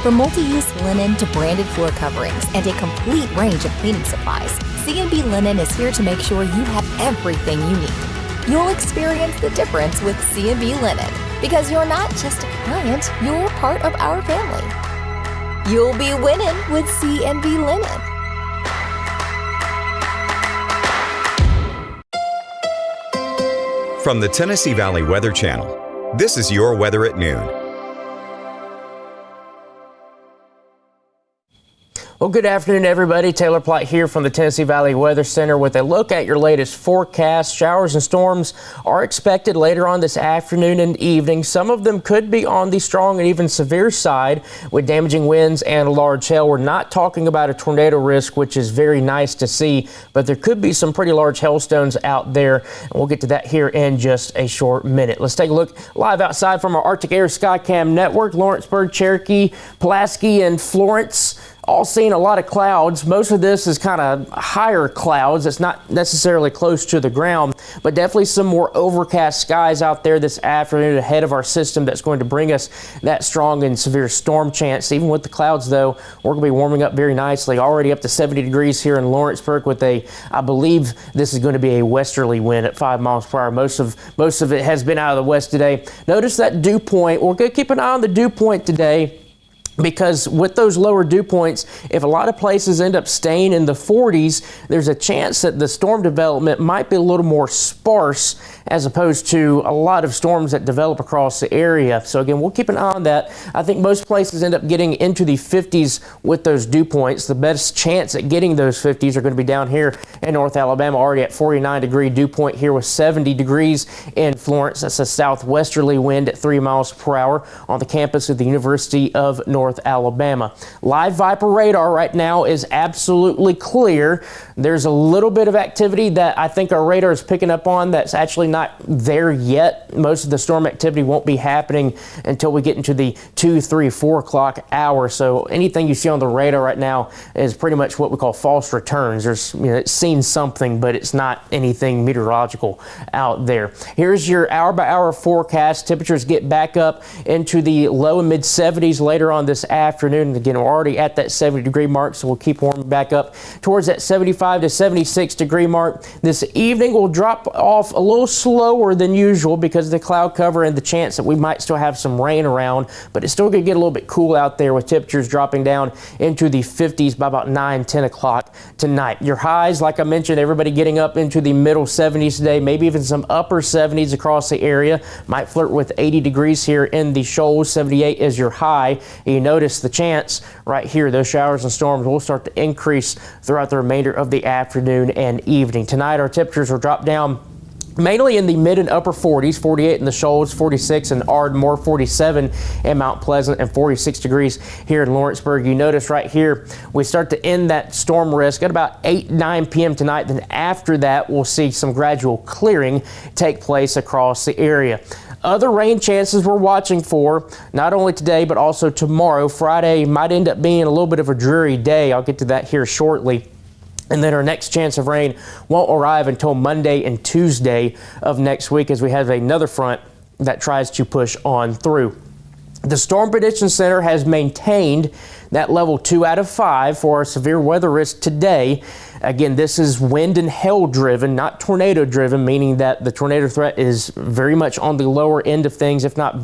From multi-use linen to branded floor coverings and a complete range of cleaning supplies, C&B Linen is here to make sure you have everything you need. You'll experience the difference with C&B Linen because you're not just a client, you're part of our family. You'll be winning with C&B Linen. From the Tennessee Valley Weather Channel, this is your weather at noon. Well, good afternoon, everybody. Taylor Platt here from the Tennessee Valley Weather Center with a look at your latest forecast. Showers and storms are expected later on this afternoon and evening. Some of them could be on the strong and even severe side with damaging winds and large hail. We're not talking about a tornado risk, which is very nice to see, but there could be some pretty large hailstones out there. And we'll get to that here in just a short minute. Let's take a look live outside from our Arctic Air Skycam network. Lawrenceburg, Cherokee, Pulaski, and Florence all seeing a lot of clouds. Most of this is kind of higher clouds. It's not necessarily close to the ground, but definitely some more overcast skies out there this afternoon ahead of our system that's going to bring us that strong and severe storm chance. Even with the clouds, though, we're going to be warming up very nicely. Already up to 70 degrees here in Lawrenceburg with I believe this is going to be a westerly wind at 5 miles per hour. Most of it has been out of the west today. Notice that dew point. We're going to keep an eye on the dew point today, because with those lower dew points, if a lot of places end up staying in the 40s, there's a chance that the storm development might be a little more sparse as opposed to a lot of storms that develop across the area. So again, we'll keep an eye on that. I think most places end up getting into the 50s with those dew points. The best chance at getting those 50s are going to be down here in North Alabama, already at 49-degree dew point here with 70 degrees in Florence. That's a southwesterly wind at 3 miles per hour on the campus of the University of North Alabama. Live Viper radar right now is absolutely clear. There's a little bit of activity that I think our radar is picking up on that's actually not there yet. Most of the storm activity won't be happening until we get into the 2, 3, 4 o'clock hour. So anything you see on the radar right now is pretty much what we call false returns. It's seen something, but it's not anything meteorological out there. Here's your hour-by-hour forecast. Temperatures get back up into the low and mid 70s later on this afternoon. And again, we're already at that 70-degree mark, so we'll keep warming back up towards that 75 to 76-degree mark. This evening will drop off a little slower than usual because of the cloud cover and the chance that we might still have some rain around, but it's still going to get a little bit cool out there with temperatures dropping down into the 50s by about 9, 10 o'clock tonight. Your highs, like I mentioned, everybody getting up into the middle 70s today, maybe even some upper 70s across the area. Might flirt with 80 degrees here in the Shoals. 78 is your high. You notice the chance right here, those showers and storms will start to increase throughout the remainder of the afternoon and evening. Tonight, our temperatures will drop down mainly in the mid and upper 40s, 48 in the Shoals, 46 in Ardmore, 47 in Mount Pleasant, and 46 degrees here in Lawrenceburg. You notice right here, we start to end that storm risk at about 8, 9 p.m. tonight. Then after that, we'll see some gradual clearing take place across the area. Other rain chances we're watching for, not only today, but also tomorrow. Friday might end up being a little bit of a dreary day. I'll get to that here shortly. And then our next chance of rain won't arrive until Monday and Tuesday of next week as we have another front that tries to push on through. The Storm Prediction Center has maintained that level 2 out of 5 for our severe weather risk today. Again, this is wind and hail driven, not tornado driven, meaning that the tornado threat is very much on the lower end of things, if not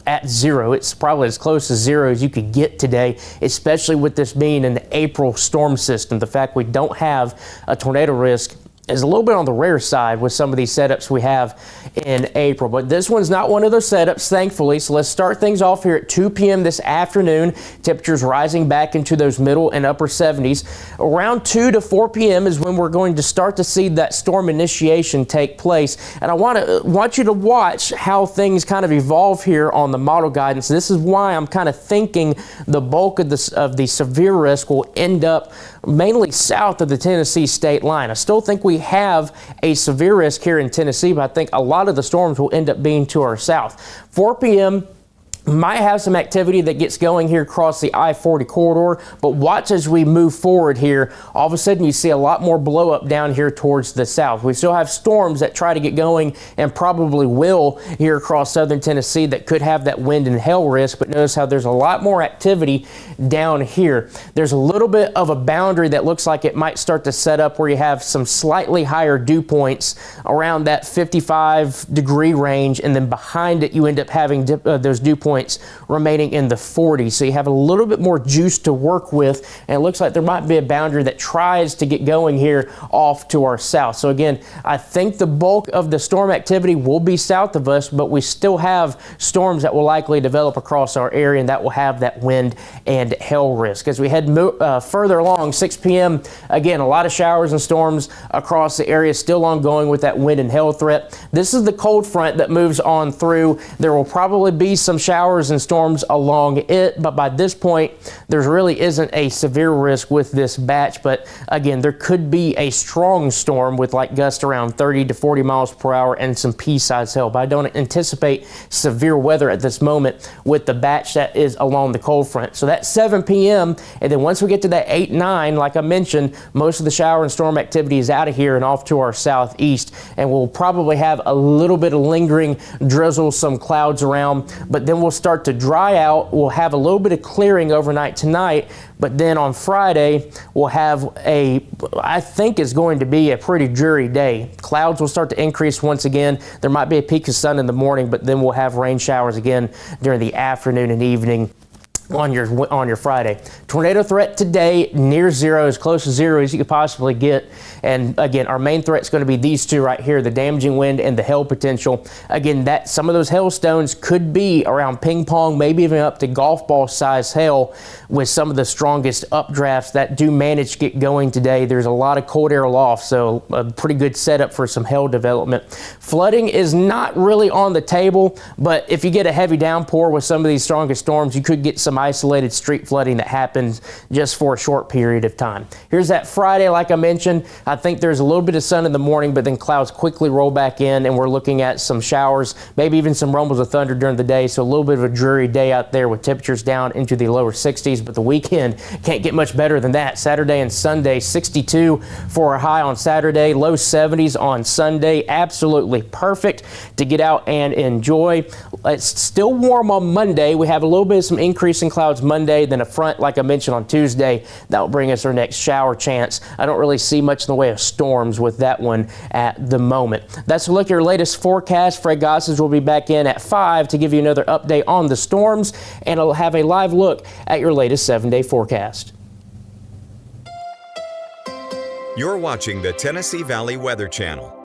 at zero. It's probably as close to zero as you could get today, especially with this being an April storm system. The fact we don't have a tornado risk is a little bit on the rare side with some of these setups we have in April. But this one's not one of those setups, thankfully. So let's start things off here at 2 p.m. this afternoon. Temperatures rising back into those middle and upper 70s. Around 2 to 4 p.m. is when we're going to start to see that storm initiation take place. And I want you to watch how things kind of evolve here on the model guidance. This is why I'm kind of thinking the bulk of the severe risk will end up mainly south of the Tennessee state line. I still think we have a severe risk here in Tennessee, but I think a lot of the storms will end up being to our south. 4 p.m. Might have some activity that gets going here across the I-40 corridor, but watch as we move forward here. All of a sudden you see a lot more blow up down here towards the south. We still have storms that try to get going and probably will here across southern Tennessee that could have that wind and hail risk, but notice how there's a lot more activity down here. There's a little bit of a boundary that looks like it might start to set up where you have some slightly higher dew points around that 55-degree range, and then behind it you end up having those dew points remaining in the 40s. So you have a little bit more juice to work with, and it looks like there might be a boundary that tries to get going here off to our south. So again, I think the bulk of the storm activity will be south of us, but we still have storms that will likely develop across our area, and that will have that wind and hail risk. As we head further along, 6 p.m., again, a lot of showers and storms across the area, still ongoing with that wind and hail threat. This is the cold front that moves on through. There will probably be some showers and storms along it, but by this point there really isn't a severe risk with this batch. But again, there could be a strong storm with like gusts around 30 to 40 miles per hour and some pea-sized hail, but I don't anticipate severe weather at this moment with the batch that is along the cold front. So that's 7 p.m. and then once we get to that 8-9, like I mentioned, most of the shower and storm activity is out of here and off to our southeast, and we'll probably have a little bit of lingering drizzle, some clouds around, but then we'll start to dry out. We'll have a little bit of clearing overnight tonight, but then on Friday we'll have I think is going to be a pretty dreary day. Clouds will start to increase once again. There might be a peak of sun in the morning, but then we'll have rain showers again during the afternoon and evening on your Friday. Tornado threat today near zero, as close to zero as you could possibly get. And again, our main threat is going to be these two right here, the damaging wind and the hail potential. Again, that some of those hailstones could be around ping pong, maybe even up to golf ball size hail, with some of the strongest updrafts that do manage to get going today. There's a lot of cold air aloft, so a pretty good setup for some hail development. Flooding is not really on the table, but if you get a heavy downpour with some of these strongest storms, you could get some isolated street flooding that happens just for a short period of time. Here's that Friday, like I mentioned. I think there's a little bit of sun in the morning, but then clouds quickly roll back in, and we're looking at some showers, maybe even some rumbles of thunder during the day. So a little bit of a dreary day out there with temperatures down into the lower 60s, but the weekend can't get much better than that. Saturday and Sunday, 62 for a high on Saturday, low 70s on Sunday. Absolutely perfect to get out and enjoy. It's still warm on Monday. We have a little bit of some increase in clouds Monday, then a front, like I mentioned, on Tuesday. That will bring us our next shower chance. I don't really see much in the way of storms with that one at the moment. That's a look at your latest forecast. Fred Gossage will be back in at 5 to give you another update on the storms, and I'll have a live look at your latest 7-day forecast. You're watching the Tennessee Valley Weather Channel.